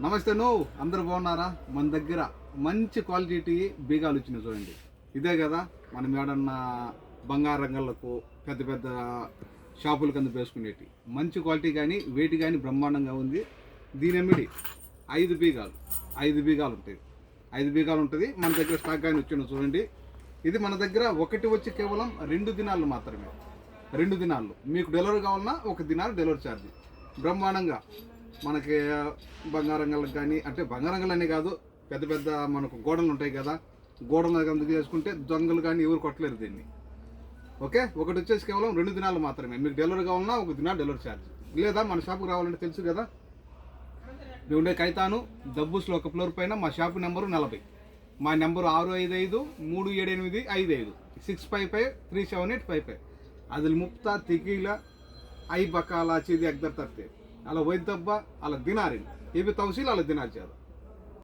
నమస్తే అందరు బాగున్నారా? మన దగ్గర మంచి క్వాలిటీ బీగాలు వచ్చినాయి చూడండి. ఇదే కదా మనం ఏడన్నా బంగారు రంగాలకు పెద్ద పెద్ద షాపుల కింద వేసుకునేటి మంచి క్వాలిటీ కానీ వెయిట్ కానీ బ్రహ్మాండంగా ఉంది. దీని ఎమ్మిడి 5 బీగాలు ఉంటాయి. 5 బీగాలు ఉంటుంది. మన దగ్గర స్టాక్ కానీ వచ్చింది చూడండి. ఇది మన దగ్గర ఒకటి వచ్చి కేవలం 2 దినాలు మాత్రమే. 2 దినాలు మీకు డెలివరీ కావాలన్నా 1 దినాలు డెలివరీ ఛార్జ్. బ్రహ్మాండంగా మనకి బంగారంగాలకు కానీ అంటే బంగారంగాలనే కాదు, పెద్ద పెద్ద మనకు గోడలు ఉంటాయి కదా, గోడలు అందుకు చేసుకుంటే దొంగలు కానీ ఎవరు కొట్టలేరు దీన్ని. ఓకే, ఒకటి వచ్చేసి కేవలం 2 దినాలు మాత్రమే. మీకు డెలివరీ కావాలన్నా 1 దినాలు డెలివరీ ఛార్జ్. లేదా మన షాపుకి రావాలంటే తెలుసు కదా, మేము ఉండే కైతాను దబ్బుస్లో ఒక ఫ్లోర్ పైన. మా షాపు నెంబరు 40. మా నెంబరు 655-378-55 655-378-55. అది ముక్తా తికీల ఐ బకాల చీది ఎగ్దర్ తర్తే అలా వైద్దబ్బా అలా దినారి ఇవి తౌసీలు అలా దినారు చేయాలి.